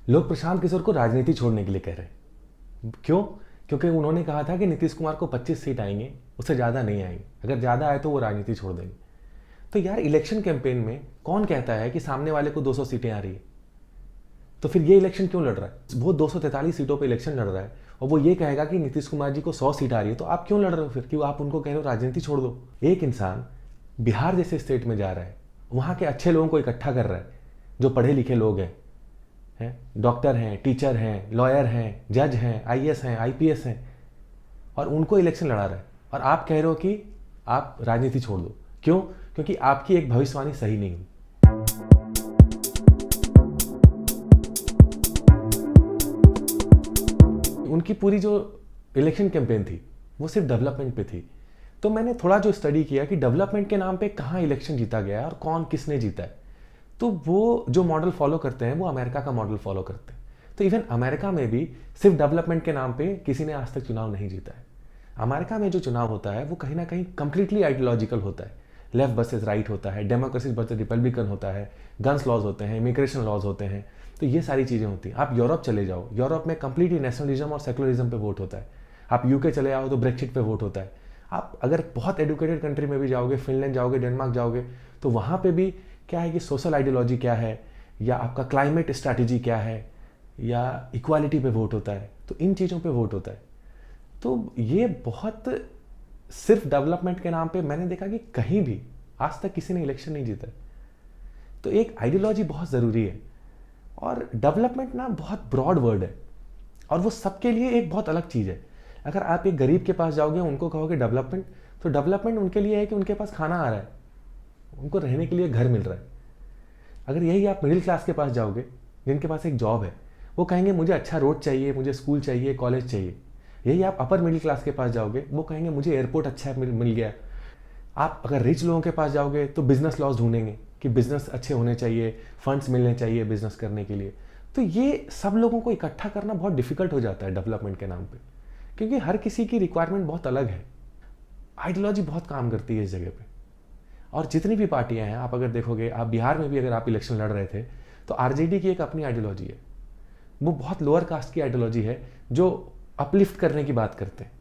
लोग प्रशांत किशोर को राजनीति छोड़ने के लिए कह रहे हैं। क्यों? क्योंकि उन्होंने कहा था कि नीतीश कुमार को 25 सीट आएंगे, उससे ज़्यादा नहीं आएंगे, अगर ज़्यादा आए तो वो राजनीति छोड़ देंगे। तो यार इलेक्शन कैंपेन में कौन कहता है कि सामने वाले को 200 सीटें आ रही है? तो फिर ये इलेक्शन क्यों लड़ रहा है? वो 243 सीटों पे इलेक्शन लड़ रहा है और वो ये कहेगा कि नीतीश कुमार जी को 100 सीट आ रही है, तो आप क्यों लड़ रहे हो फिर? क्यों आप उनको कह रहे हो राजनीति छोड़ दो? एक इंसान बिहार जैसे स्टेट में जा रहा है, वहाँ के अच्छे लोगों को इकट्ठा कर रहा है, जो पढ़े लिखे लोग हैं, डॉक्टर हैं, टीचर हैं, लॉयर हैं, जज हैं, आईएएस हैं, आईपीएस हैं, और उनको इलेक्शन लड़ा रहा है, और आप कह रहे हो कि आप राजनीति छोड़ दो। क्यों? क्योंकि आपकी एक भविष्यवाणी सही नहीं हुई। उनकी पूरी जो इलेक्शन कैंपेन थी वो सिर्फ डेवलपमेंट पे थी। तो मैंने थोड़ा जो स्टडी किया कि डेवलपमेंट के नाम पे कहाँ इलेक्शन जीता गया है और कौन किसने जीता है, तो वो जो मॉडल फॉलो करते हैं वो अमेरिका का मॉडल फॉलो करते हैं। तो इवन अमेरिका में भी सिर्फ डेवलपमेंट के नाम पे किसी ने आज तक चुनाव नहीं जीता है। अमेरिका में जो चुनाव होता है वो कहीं ना कहीं कंप्लीटली आइडियोलॉजिकल होता है। लेफ्ट वर्सेस राइट होता है, डेमोक्रेसी वर्सेस रिपब्लिकन होता है, गन्स लॉज होते हैं, इमिग्रेशन लॉज होते हैं, तो ये सारी चीज़ें होती हैं। आप यूरोप चले जाओ, यूरोप में कंप्लीटली नेशनलिज्म और सेकुलरिज्म पे वोट होता है। आप यूके चले आओ तो ब्रेक्सिट पे वोट होता है। आप अगर बहुत एडुकेटेड कंट्री में भी जाओगे, फिनलैंड जाओगे, डेनमार्क जाओगे, तो वहाँ पे भी क्या है कि सोशल आइडियोलॉजी क्या है, या आपका क्लाइमेट स्ट्रैटेजी क्या है, या इक्वालिटी पे वोट होता है, तो इन चीज़ों पे वोट होता है। तो ये बहुत सिर्फ डेवलपमेंट के नाम पे मैंने देखा कि कहीं भी आज तक किसी ने इलेक्शन नहीं जीता है। तो एक आइडियोलॉजी बहुत ज़रूरी है, और डेवलपमेंट ना बहुत ब्रॉड वर्ड है, और वो सबके लिए एक बहुत अलग चीज़ है। अगर आप एक गरीब के पास जाओगे, उनको कहोगे डेवलपमेंट, तो डेवलपमेंट उनके लिए है कि उनके पास खाना आ रहा है, उनको रहने के लिए घर मिल रहा है। अगर यही आप मिडिल क्लास के पास जाओगे, जिनके पास एक जॉब है, वो कहेंगे मुझे अच्छा रोड चाहिए, मुझे स्कूल चाहिए, कॉलेज चाहिए। यही आप अपर मिडिल क्लास के पास जाओगे, वो कहेंगे मुझे एयरपोर्ट अच्छा मिल गया। आप अगर रिच लोगों के पास जाओगे तो बिजनेस लॉज ढूंढेंगे कि बिजनेस अच्छे होने चाहिए, फंड्स मिलने चाहिए बिजनेस करने के लिए। तो ये सब लोगों को इकट्ठा करना बहुत डिफिकल्ट हो जाता है डेवलपमेंट के नाम पे, क्योंकि हर किसी की रिक्वायरमेंट बहुत अलग है। आइडियोलॉजी बहुत काम करती है इस जगह पे। और जितनी भी पार्टियां हैं, आप अगर देखोगे, आप बिहार में भी अगर आप इलेक्शन लड़ रहे थे, तो आरजेडी की एक अपनी आइडियोलॉजी है। वो बहुत लोअर कास्ट की आइडियोलॉजी है, जो अपलिफ्ट करने की बात करते हैं।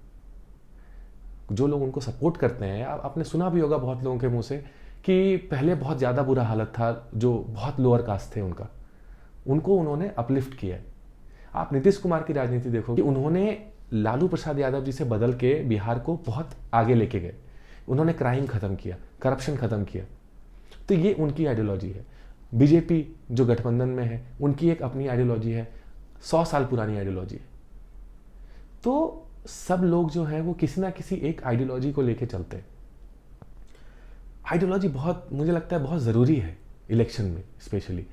जो लोग उनको सपोर्ट करते हैं, आपने सुना भी होगा बहुत लोगों के मुंह से कि पहले बहुत ज़्यादा बुरा हालत था, जो बहुत लोअर कास्ट थे उनको उन्होंने अपलिफ्ट किया है। आप नीतीश कुमार की राजनीति देखो कि उन्होंने लालू प्रसाद यादव जी से बदल के बिहार को बहुत आगे लेके गए। उन्होंने क्राइम खत्म किया, करप्शन खत्म किया। तो ये उनकी आइडियोलॉजी है। बीजेपी जो गठबंधन में है, उनकी एक अपनी आइडियोलॉजी है, 100 साल पुरानी आइडियोलॉजी है। तो सब लोग जो हैं वो किसी ना किसी एक आइडियोलॉजी को लेके चलते हैं। आइडियोलॉजी बहुत, मुझे लगता है बहुत ज़रूरी है इलेक्शन में। स्पेशली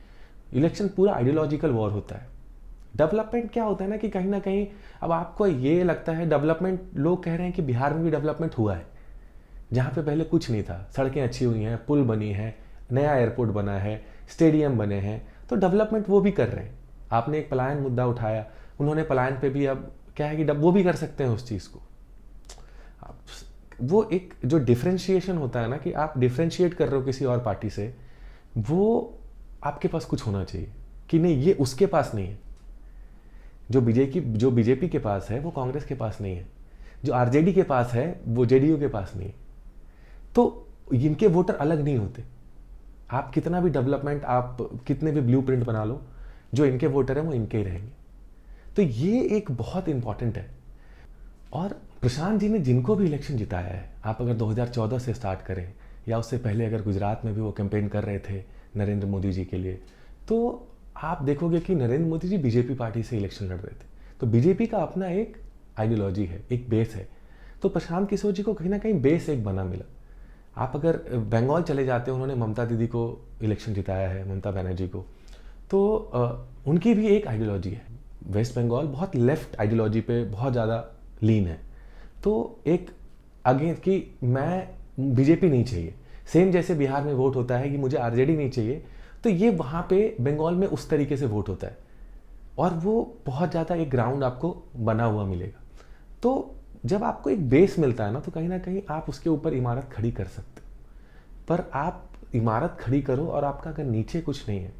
इलेक्शन पूरा आइडियोलॉजिकल वॉर होता है। डेवलपमेंट क्या होता है ना कि कहीं ना कहीं अब आपको ये लगता है डेवलपमेंट, लोग कह रहे हैं कि बिहार में भी डेवलपमेंट हुआ है, जहाँ पे पहले कुछ नहीं था। सड़कें अच्छी हुई हैं, पुल बनी है, नया एयरपोर्ट बना है, स्टेडियम बने हैं, तो डेवलपमेंट वो भी कर रहे हैं। आपने एक पलायन मुद्दा उठाया, उन्होंने पलायन पे भी अब क्या है कि वो भी कर सकते हैं उस चीज़ को। वो एक जो डिफ्रेंशिएशन होता है ना, कि आप डिफ्रेंशिएट कर रहे हो किसी और पार्टी से, वो आपके पास कुछ होना चाहिए कि नहीं, ये उसके पास नहीं है। जो बीजेपी के पास है वो कांग्रेस के पास नहीं है, जो आरजेडी के पास है वो जेडीयू के पास नहीं है। तो इनके वोटर अलग नहीं होते। आप कितना भी डेवलपमेंट, आप कितने भी ब्लूप्रिंट बना लो, जो इनके वोटर हैं वो इनके ही रहेंगे। तो ये एक बहुत इंपॉर्टेंट है। और प्रशांत जी ने जिनको भी इलेक्शन जिताया है, आप अगर 2014 से स्टार्ट करें, या उससे पहले अगर गुजरात में भी वो कैंपेन कर रहे थे नरेंद्र मोदी जी के लिए, तो आप देखोगे कि नरेंद्र मोदी जी बीजेपी पार्टी से इलेक्शन लड़ रहे थे। तो बीजेपी का अपना एक आइडियोलॉजी है, एक बेस है। तो प्रशांत किशोर जी को कहीं ना कहीं बेस एक बना मिला। आप अगर बंगाल चले जाते हैं, उन्होंने ममता दीदी को इलेक्शन जिताया है, ममता बनर्जी को, तो उनकी भी एक आइडियोलॉजी है। वेस्ट बंगाल बहुत लेफ्ट आइडियोलॉजी पे बहुत ज़्यादा लीन है। तो एक अगेंस्ट कि मैं बीजेपी नहीं चाहिए, सेम जैसे बिहार में वोट होता है कि मुझे आरजेडी नहीं चाहिए, तो ये वहाँ पे बंगाल में उस तरीके से वोट होता है, और वो बहुत ज़्यादा एक ग्राउंड आपको बना हुआ मिलेगा। तो जब आपको एक बेस मिलता है ना, तो कहीं ना कहीं आप उसके ऊपर इमारत खड़ी कर सकते हो। पर आप इमारत खड़ी करो और आपका अगर नीचे कुछ नहीं है,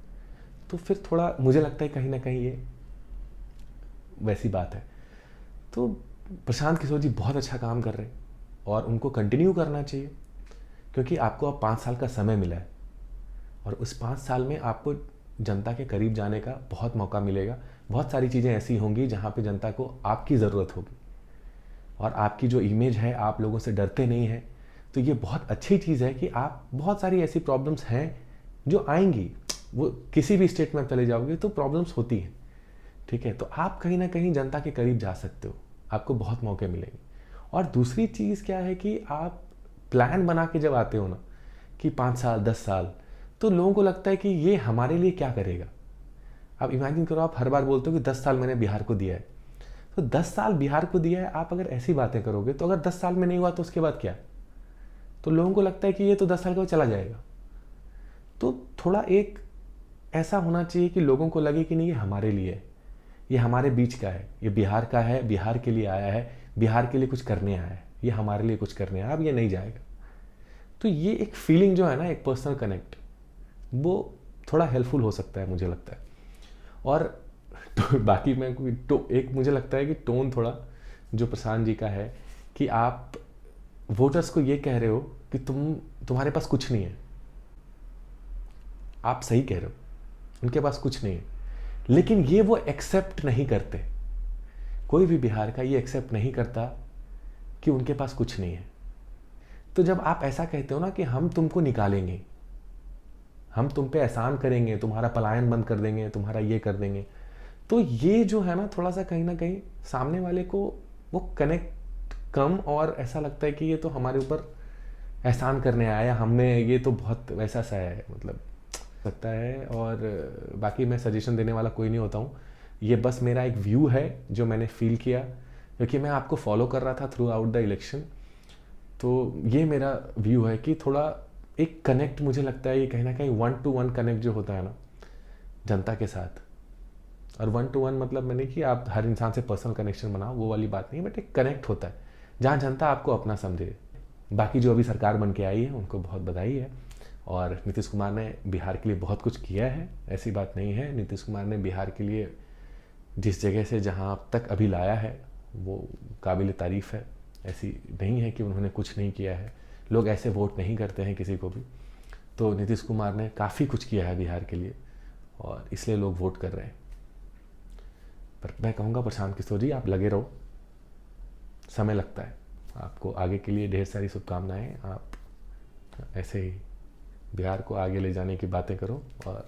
तो फिर थोड़ा मुझे लगता है कहीं ना कहीं ये वैसी बात है। तो प्रशांत किशोर जी बहुत अच्छा काम कर रहे हैं और उनको कंटिन्यू करना चाहिए, क्योंकि आपको अब 5 साल का समय मिला है और उस 5 साल में आपको जनता के करीब जाने का बहुत मौका मिलेगा। बहुत सारी चीज़ें ऐसी होंगी जहाँ पे जनता को आपकी ज़रूरत होगी और आपकी जो इमेज है, आप लोगों से डरते नहीं हैं, तो ये बहुत अच्छी चीज़ है कि आप बहुत सारी ऐसी प्रॉब्लम्स हैं जो आएंगी, वो किसी भी स्टेट में चले जाओगे तो प्रॉब्लम्स होती हैं, ठीक है। तो आप कहीं ना कहीं जनता के करीब जा सकते हो, आपको बहुत मौके मिलेंगे। और दूसरी चीज़ क्या है कि आप प्लान बना के जब आते हो ना कि 5 साल 10 साल, तो लोगों को लगता है कि ये हमारे लिए क्या करेगा। अब इमेजिन करो, आप हर बार बोलते हो कि 10 साल मैंने बिहार को दिया है, तो 10 साल बिहार को दिया है, आप अगर ऐसी बातें करोगे तो अगर 10 साल में नहीं हुआ तो उसके बाद क्या। तो लोगों को लगता है कि ये तो 10 साल के बाद चला जाएगा। तो थोड़ा एक ऐसा होना चाहिए कि लोगों को लगे कि नहीं, ये हमारे लिए है, ये हमारे बीच का है, ये बिहार का है, बिहार के लिए आया है, बिहार के लिए कुछ करने आया है, ये हमारे लिए कुछ करने आया, अब ये नहीं जाएगा। तो ये एक फीलिंग जो है ना, एक पर्सनल कनेक्ट, वो थोड़ा हेल्पफुल हो सकता है मुझे लगता है। और तो बाकी मैं एक मुझे लगता है कि टोन थोड़ा जो प्रशांत जी का है कि आप वोटर्स को ये कह रहे हो कि तुम्हारे पास कुछ नहीं है। आप सही कह रहे हो, उनके पास कुछ नहीं है, लेकिन ये वो एक्सेप्ट नहीं करते। कोई भी बिहार का ये एक्सेप्ट नहीं करता कि उनके पास कुछ नहीं है। तो जब आप ऐसा कहते हो ना कि हम तुमको निकालेंगे, हम तुम पे एहसान करेंगे, तुम्हारा पलायन बंद कर देंगे, तुम्हारा ये कर देंगे, तो ये जो है ना थोड़ा सा कहीं ना कहीं सामने वाले को वो कनेक्ट कम, और ऐसा लगता है कि ये तो हमारे ऊपर एहसान करने आया, हमने ये तो बहुत वैसा सा है, मतलब लगता है। और बाकी मैं सजेशन देने वाला कोई नहीं होता हूँ, ये बस मेरा एक व्यू है जो मैंने फील किया, क्योंकि मैं आपको फॉलो कर रहा था थ्रू आउट द इलेक्शन। तो ये मेरा व्यू है कि थोड़ा एक कनेक्ट मुझे लगता है, ये कहीं ना कहीं 1-to-1 कनेक्ट जो होता है ना जनता के साथ, और 1-to-1 मतलब मैंने कि आप हर इंसान से पर्सनल कनेक्शन बनाओ, वो वाली बात नहीं, बट एक कनेक्ट होता है जहाँ जनता आपको अपना समझे। बाकी जो अभी सरकार बन के आई है उनको बहुत बधाई है, और नीतीश कुमार ने बिहार के लिए बहुत कुछ किया है, ऐसी बात नहीं है। नीतीश कुमार ने बिहार के लिए जिस जगह से जहाँ तक अभी लाया है वो काबिल तारीफ़ है, ऐसी नहीं है कि उन्होंने कुछ नहीं किया है। लोग ऐसे वोट नहीं करते हैं किसी को भी, तो नीतीश कुमार ने काफ़ी कुछ किया है बिहार के लिए और इसलिए लोग वोट कर रहे हैं। पर मैं कहूँगा प्रशांत किशोर जी, आप लगे रहो, समय लगता है आपको, आगे के लिए ढेर सारी शुभकामनाएं। आप ऐसे ही बिहार को आगे ले जाने की बातें करो और